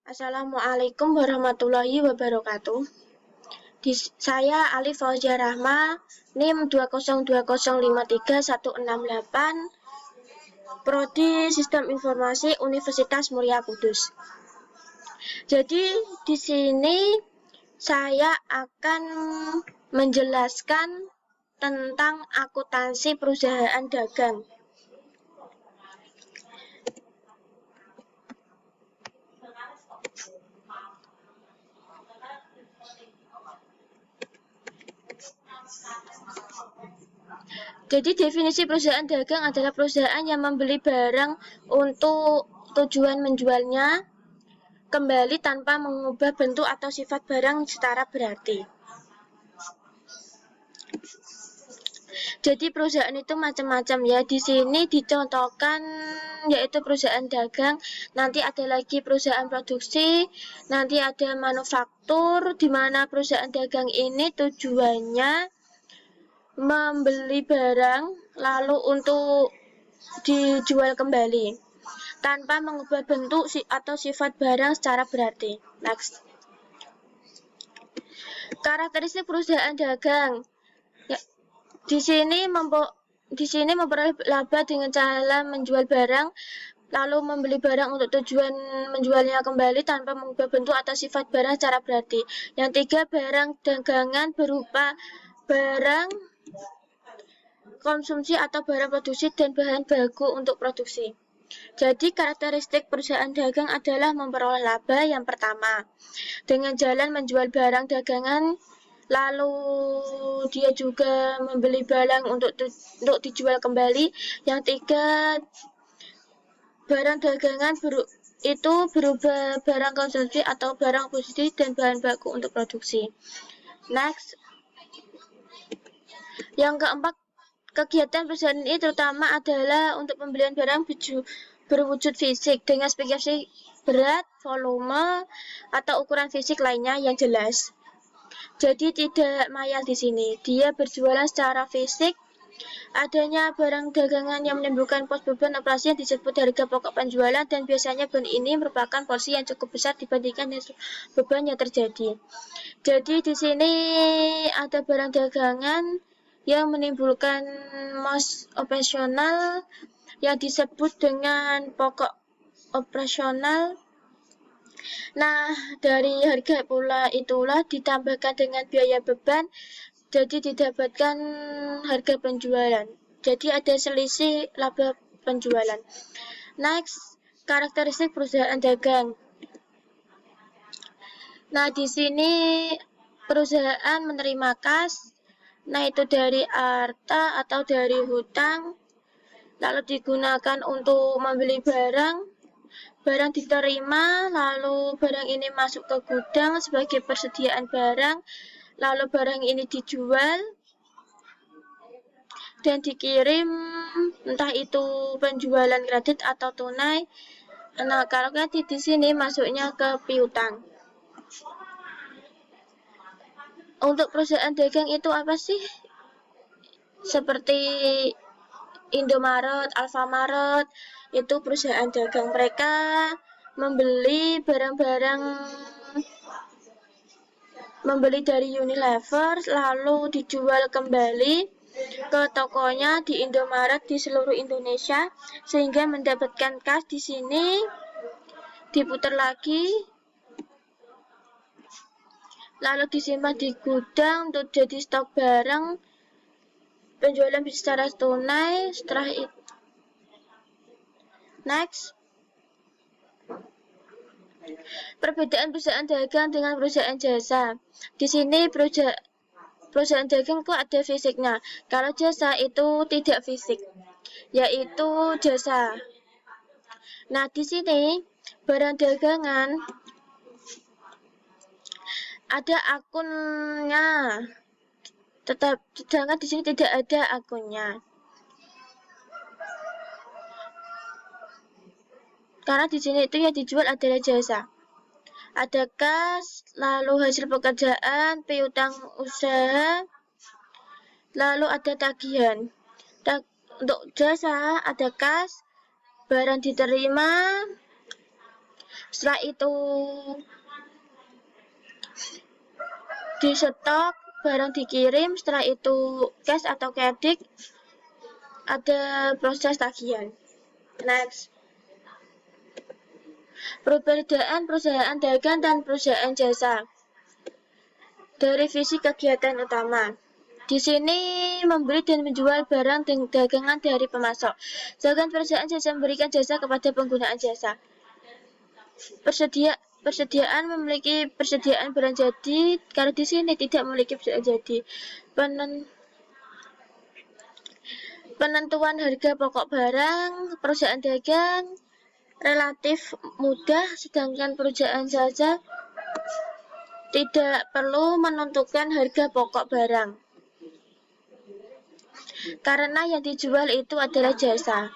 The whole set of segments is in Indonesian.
Assalamualaikum warahmatullahi wabarakatuh. Saya Alif Fauzia Rahma, NIM 202053168, Prodi Sistem Informasi Universitas Muria Kudus. Jadi di sini saya akan menjelaskan tentang akuntansi perusahaan dagang. Jadi definisi perusahaan dagang adalah perusahaan yang membeli barang untuk tujuan menjualnya kembali tanpa mengubah bentuk atau sifat barang secara berarti. Jadi perusahaan itu macam-macam ya. Di sini dicontohkan yaitu perusahaan dagang, nanti ada lagi perusahaan produksi, nanti ada manufaktur, di mana perusahaan dagang ini tujuannya membeli barang lalu untuk dijual kembali tanpa mengubah bentuk atau sifat barang secara berarti. Next. Karakteristik perusahaan dagang. Ya, di sini memperoleh laba dengan cara menjual barang lalu membeli barang untuk tujuan menjualnya kembali tanpa mengubah bentuk atau sifat barang secara berarti. Yang tiga, barang dagangan berupa barang konsumsi atau barang produksi dan bahan baku untuk produksi. Jadi karakteristik perusahaan dagang adalah memperoleh laba yang pertama dengan jalan menjual barang dagangan, lalu dia juga membeli barang untuk dijual kembali. Yang tiga, barang dagangan itu berubah barang konsumsi atau barang produksi dan bahan baku untuk produksi. Next. Yang keempat, kegiatan perusahaan ini terutama adalah untuk pembelian barang berwujud fisik dengan spesifikasi berat, volume, atau ukuran fisik lainnya yang jelas. Jadi tidak mayal di sini. Dia berjualan secara fisik. Adanya barang dagangan yang menimbulkan pos beban operasi yang disebut harga pokok penjualan, dan biasanya beban ini merupakan porsi yang cukup besar dibandingkan beban yang terjadi. Jadi di sini ada barang dagangan yang menimbulkan pos operasional yang disebut dengan pokok operasional. Nah, dari harga pula itulah ditambahkan dengan biaya beban, jadi didapatkan harga penjualan. Jadi ada selisih laba penjualan. Next, karakteristik perusahaan dagang. Nah, di sini perusahaan menerima kas, nah itu dari harta atau dari hutang, lalu digunakan untuk membeli barang diterima, lalu barang ini masuk ke gudang sebagai persediaan barang, lalu barang ini dijual dan dikirim, entah itu penjualan kredit atau tunai. Nah, kalau kredit di sini masuknya ke piutang. Untuk perusahaan dagang itu apa sih? Seperti Indomaret, Alfamaret, itu perusahaan dagang. Mereka membeli dari Unilever lalu dijual kembali ke tokonya di Indomaret di seluruh Indonesia sehingga mendapatkan kas. Di sini diputar lagi lalu disimpan di gudang untuk jadi stok barang. Penjualan bisa secara tunai. Setelah itu, next, perbedaan perusahaan dagang dengan perusahaan jasa. Di sini perusahaan dagang kok ada fisiknya. Kalau jasa itu tidak fisik, yaitu jasa. Nah, di sini barang dagangan ada akunnya. Sedangkan di sini tidak ada akunnya. Karena di sini itu yang dijual adalah jasa. Ada kas, lalu hasil pekerjaan, piutang usaha, lalu ada tagihan. Untuk jasa ada kas, barang diterima, Setelah itu di stok, barang dikirim, setelah itu cash atau kredit, ada proses tagihan. Next. Perbedaan perusahaan dagang dan perusahaan jasa. Dari visi kegiatan utama. Di sini membeli dan menjual barang dan dagangan dari pemasok. Sedangkan perusahaan jasa memberikan jasa kepada penggunaan jasa. Persediaan memiliki persediaan barang jadi, karena di sini tidak memiliki persediaan jadi. Penentuan harga pokok barang, perusahaan dagang relatif mudah, sedangkan perusahaan jasa tidak perlu menentukan harga pokok barang, karena yang dijual itu adalah jasa.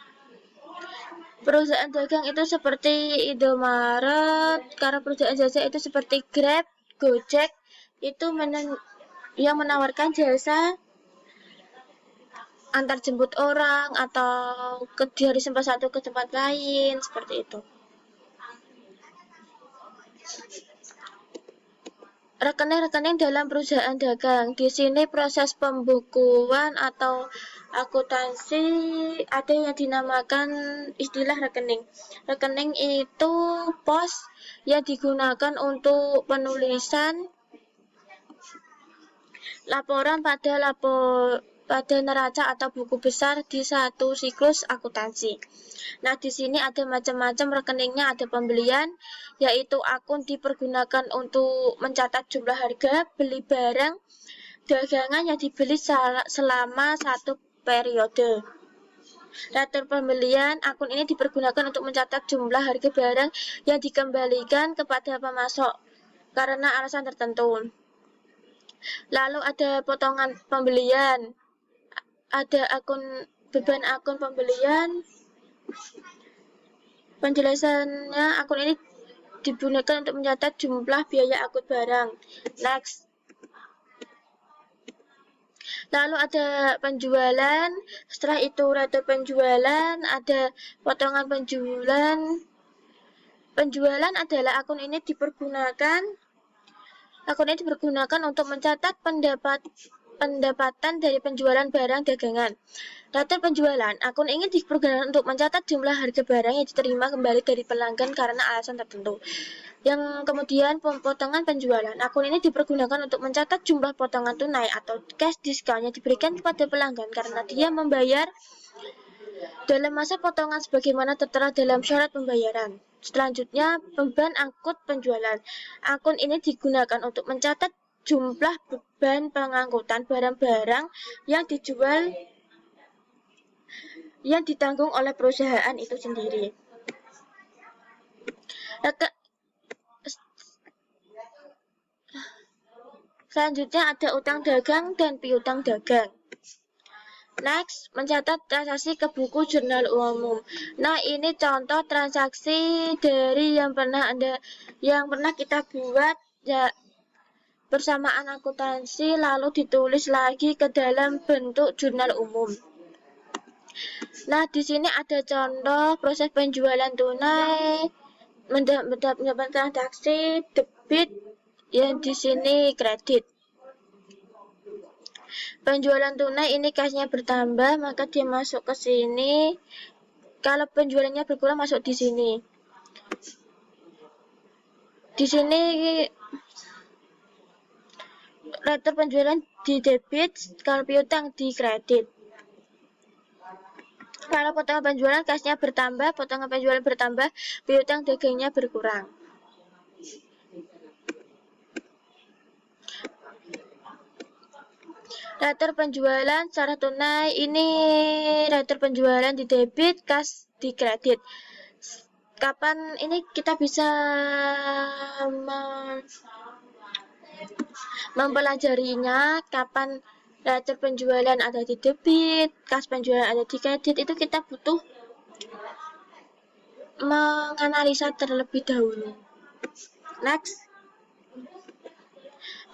Perusahaan dagang itu seperti Indomaret, karena perusahaan jasa itu seperti Grab, Gojek, itu yang menawarkan jasa antar jemput orang atau dari tempat satu ke tempat lain, seperti itu. Rekening-rekening dalam perusahaan dagang. Di sini proses pembukuan atau akuntansi ada yang dinamakan istilah rekening. Rekening itu pos yang digunakan untuk penulisan laporan pada neraca atau buku besar di satu siklus akuntansi. Nah, di sini ada macam-macam rekeningnya, ada pembelian, yaitu akun dipergunakan untuk mencatat jumlah harga, beli barang, dagangan yang dibeli selama satu periode. Daftar pembelian, akun ini dipergunakan untuk mencatat jumlah harga barang yang dikembalikan kepada pemasok karena alasan tertentu. Lalu ada potongan pembelian, ada beban akun pembelian. Penjelasannya, akun ini digunakan untuk mencatat jumlah biaya akun barang. Next. Lalu ada penjualan, setelah itu rater penjualan, ada potongan penjualan. Penjualan adalah akun ini dipergunakan untuk mencatat pendapatan dari penjualan barang dagangan. Data penjualan, akun ini dipergunakan untuk mencatat jumlah harga barang yang diterima kembali dari pelanggan karena alasan tertentu. Yang kemudian potongan penjualan, akun ini dipergunakan untuk mencatat jumlah potongan tunai atau cash discount yang diberikan kepada pelanggan karena dia membayar dalam masa potongan sebagaimana tertera dalam syarat pembayaran. Selanjutnya, beban angkut penjualan. Akun ini digunakan untuk mencatat jumlah beban pengangkutan barang-barang yang dijual yang ditanggung oleh perusahaan itu sendiri. Selanjutnya ada utang dagang dan piutang dagang. Next, mencatat transaksi ke buku jurnal umum. Nah, ini contoh transaksi dari yang pernah kita buat ya, bersamaan akuntansi lalu ditulis lagi ke dalam bentuk jurnal umum. Nah, di sini ada contoh proses penjualan tunai, mendapat transaksi debit, yang di sini kredit. Penjualan tunai ini cashnya bertambah, maka dia masuk ke sini. Kalau penjualannya berkurang, masuk di sini. Di sini rater penjualan di debit, kalau piutang di kredit. Kalau potongan penjualan cashnya bertambah, potongan penjualan bertambah, piutang dagangnya berkurang. Rater penjualan secara tunai, ini rater penjualan di debit, cash di kredit. Kapan ini kita bisa mempelajarinya, kapan rater penjualan ada di debit, cash penjualan ada di kredit, itu kita butuh menganalisa terlebih dahulu. Next.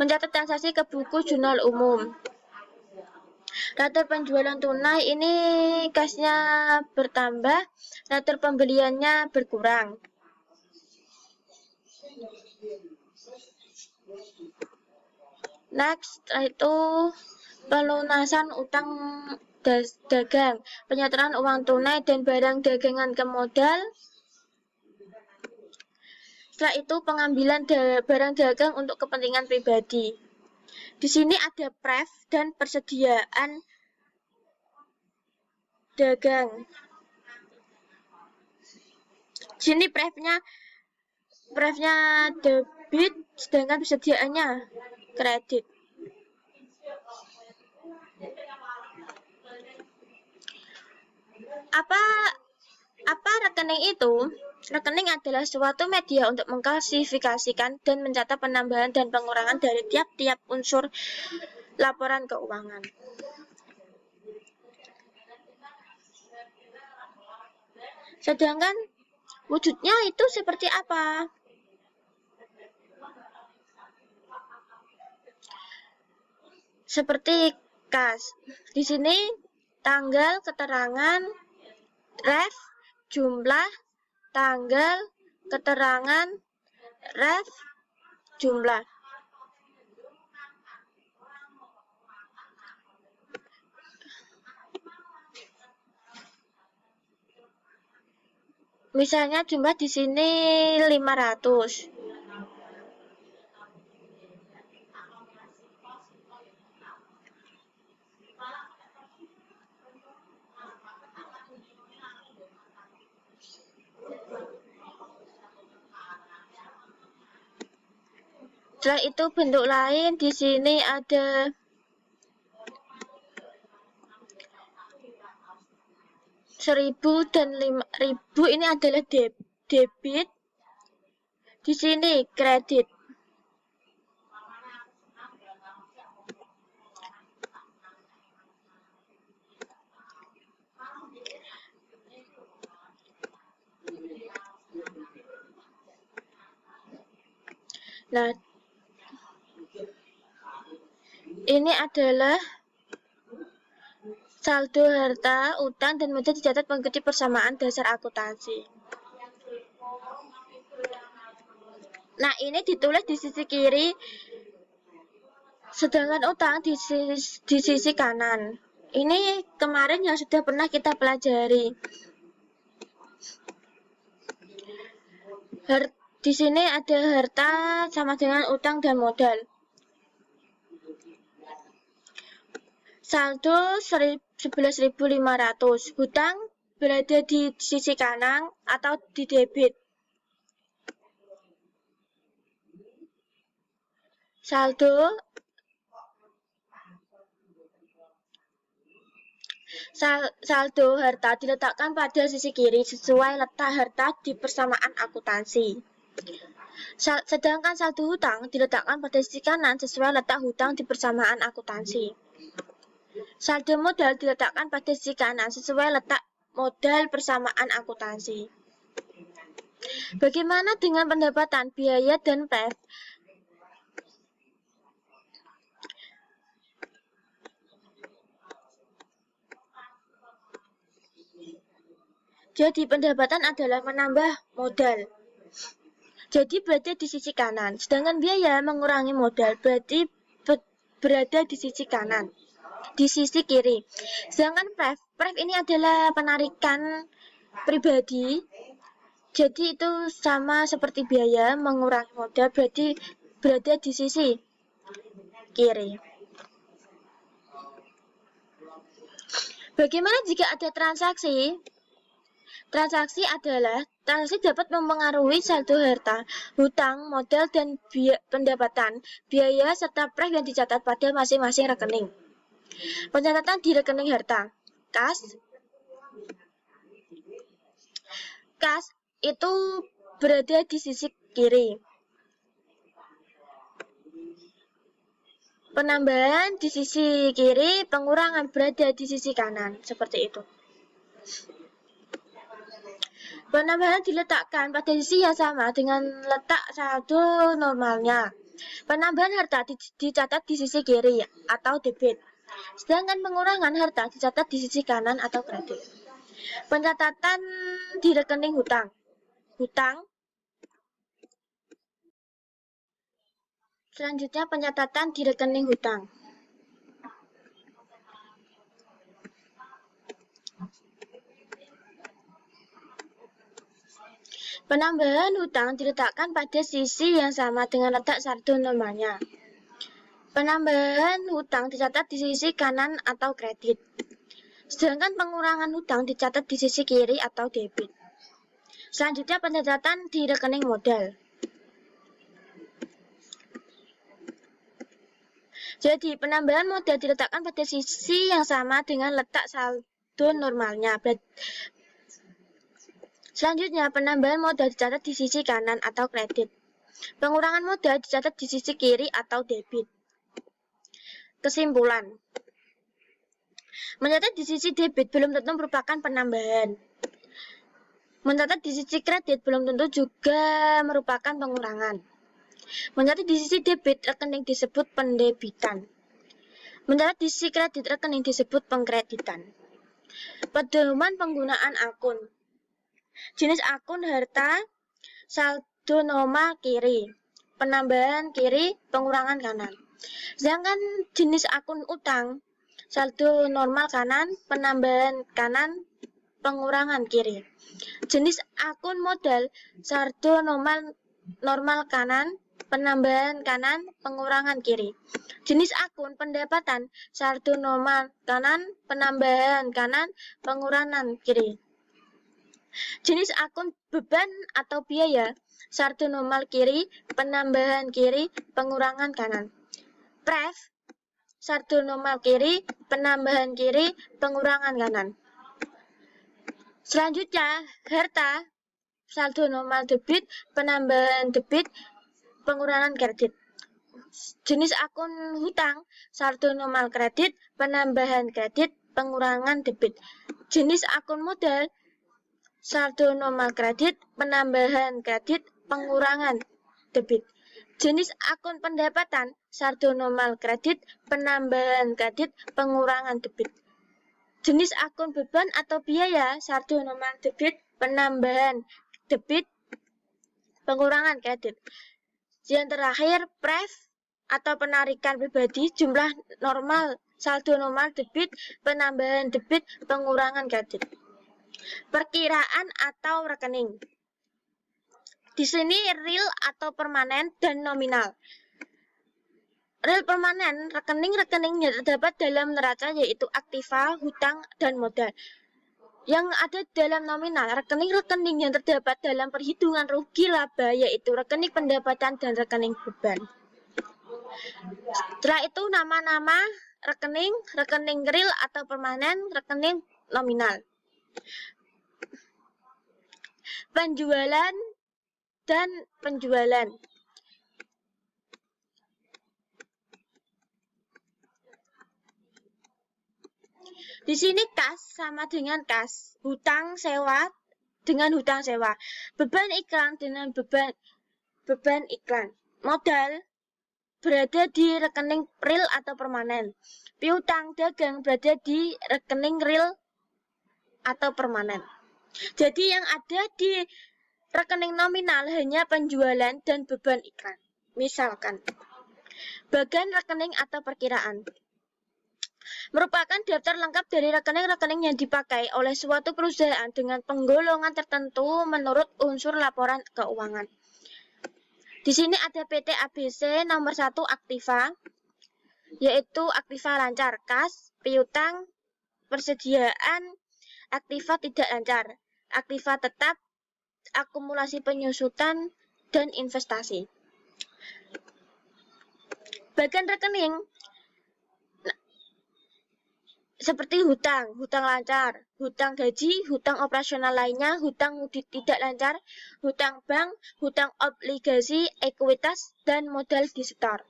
Mencatat transaksi ke buku jurnal umum. Rater penjualan tunai ini cashnya bertambah, rater pembeliannya berkurang. Next, itu pelunasan utang dagang, penyetoran uang tunai dan barang dagangan ke modal. Setelah itu pengambilan barang dagang untuk kepentingan pribadi. Di sini ada pref dan persediaan dagang. Di sini prefnya debit, sedangkan persediaannya kredit. Apa rekening itu? Rekening adalah suatu media untuk mengklasifikasikan dan mencatat penambahan dan pengurangan dari tiap-tiap unsur laporan keuangan. Sedangkan wujudnya itu seperti apa? Seperti kas. Di sini tanggal, keterangan, ref, jumlah, tanggal, keterangan, ref, jumlah. Misalnya jumlah di sini 500. Setelah itu bentuk lain di sini ada 1000 dan 5000 ini adalah debit. Di sini kredit. Nah, ini adalah saldo harta, utang, dan modal dicatat mengikuti persamaan dasar akuntansi. Nah, ini ditulis di sisi kiri, sedangkan utang di sisi kanan. Ini kemarin yang sudah pernah kita pelajari. Di sini ada harta sama dengan utang dan modal. Saldo 11.500. Hutang berada di sisi kanan atau di debit. Saldo harta diletakkan pada sisi kiri sesuai letak harta di persamaan akuntansi. Sedangkan saldo hutang diletakkan pada sisi kanan sesuai letak hutang di persamaan akuntansi. Saldo modal diletakkan pada sisi kanan sesuai letak modal persamaan akuntansi. Bagaimana dengan pendapatan, biaya, dan pref? Jadi pendapatan adalah menambah modal. Jadi berada di sisi kanan. Sedangkan biaya mengurangi modal berarti berada di sisi kanan. Di sisi kiri. Sedangkan pref ini adalah penarikan pribadi. Jadi itu sama seperti biaya mengurangi modal berarti berada di sisi kiri. Bagaimana jika ada transaksi? Transaksi dapat mempengaruhi saldo harta, hutang, modal, dan pendapatan, biaya, serta pref yang dicatat pada masing-masing rekening. Pencatatan di rekening harta. Kas itu berada di sisi kiri. Penambahan di sisi kiri, pengurangan berada di sisi kanan, seperti itu. Penambahan diletakkan pada sisi yang sama dengan letak saldo normalnya. Penambahan harta dicatat di sisi kiri atau debit. Sedangkan pengurangan harta dicatat di sisi kanan atau kredit. Pencatatan di rekening hutang. Selanjutnya pencatatan di rekening hutang. Penambahan hutang diletakkan pada sisi yang sama dengan letak saldo normalnya. Penambahan hutang dicatat di sisi kanan atau kredit. Sedangkan pengurangan hutang dicatat di sisi kiri atau debit. Selanjutnya pencatatan di rekening modal. Jadi penambahan modal diletakkan pada sisi yang sama dengan letak saldo normalnya. Selanjutnya penambahan modal dicatat di sisi kanan atau kredit. Pengurangan modal dicatat di sisi kiri atau debit. Kesimpulan. Mencatat di sisi debit belum tentu merupakan penambahan. Mencatat di sisi kredit belum tentu juga merupakan pengurangan. Mencatat di sisi debit rekening disebut pendebitan. Mencatat di sisi kredit rekening disebut pengkreditan. Pedoman penggunaan akun. Jenis akun harta, saldo normal kiri, penambahan kiri, pengurangan kanan. Sedangkan jenis akun utang, saldo normal kanan, penambahan kanan, pengurangan kiri. Jenis akun modal, saldo normal kanan, penambahan kanan, pengurangan kiri. Jenis akun pendapatan, saldo normal kanan, penambahan kanan, pengurangan kiri. Jenis akun beban atau biaya, saldo normal kiri, penambahan kiri, pengurangan kanan. Pref, saldo normal kiri, penambahan kiri, pengurangan kanan. Selanjutnya, harta, saldo normal debit, penambahan debit, pengurangan kredit. Jenis akun hutang, saldo normal kredit, penambahan kredit, pengurangan debit. Jenis akun modal, saldo normal kredit, penambahan kredit, pengurangan debit. Jenis akun pendapatan, saldo normal kredit, penambahan kredit, pengurangan debit. Jenis akun beban atau biaya, saldo normal debit, penambahan debit, pengurangan kredit. Yang terakhir, pref atau penarikan pribadi, jumlah normal, saldo normal debit, penambahan debit, pengurangan kredit. Perkiraan atau rekening. Di sini real atau permanen dan nominal. Real permanen, rekening-rekeningnya terdapat dalam neraca yaitu aktiva, hutang, dan modal. Yang ada dalam nominal, rekening-rekening yang terdapat dalam perhitungan rugi laba yaitu rekening pendapatan dan rekening beban. Setelah itu nama-nama rekening, rekening real atau permanen, rekening nominal. Penjualan dan penjualan. Di sini kas sama dengan kas, hutang sewa dengan hutang sewa, beban iklan dengan beban iklan. Modal berada di rekening real atau permanen. Piutang dagang berada di rekening real atau permanen. Jadi yang ada di rekening nominal hanya penjualan dan beban iklan. Misalkan, bagian rekening atau perkiraan merupakan daftar lengkap dari rekening-rekening yang dipakai oleh suatu perusahaan dengan penggolongan tertentu menurut unsur laporan keuangan. Di sini ada PT ABC nomor 1 aktiva, yaitu aktiva lancar, kas, piutang, persediaan, aktiva tidak lancar, aktiva tetap, akumulasi penyusutan, dan investasi. Bagian rekening seperti hutang lancar, hutang gaji, hutang operasional lainnya, hutang tidak lancar, hutang bank, hutang obligasi, ekuitas, dan modal disetor.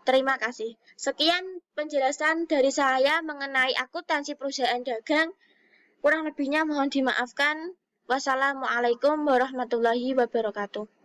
Terima kasih. Sekian penjelasan dari saya mengenai akuntansi perusahaan dagang. Kurang lebihnya mohon dimaafkan. Wassalamualaikum warahmatullahi wabarakatuh.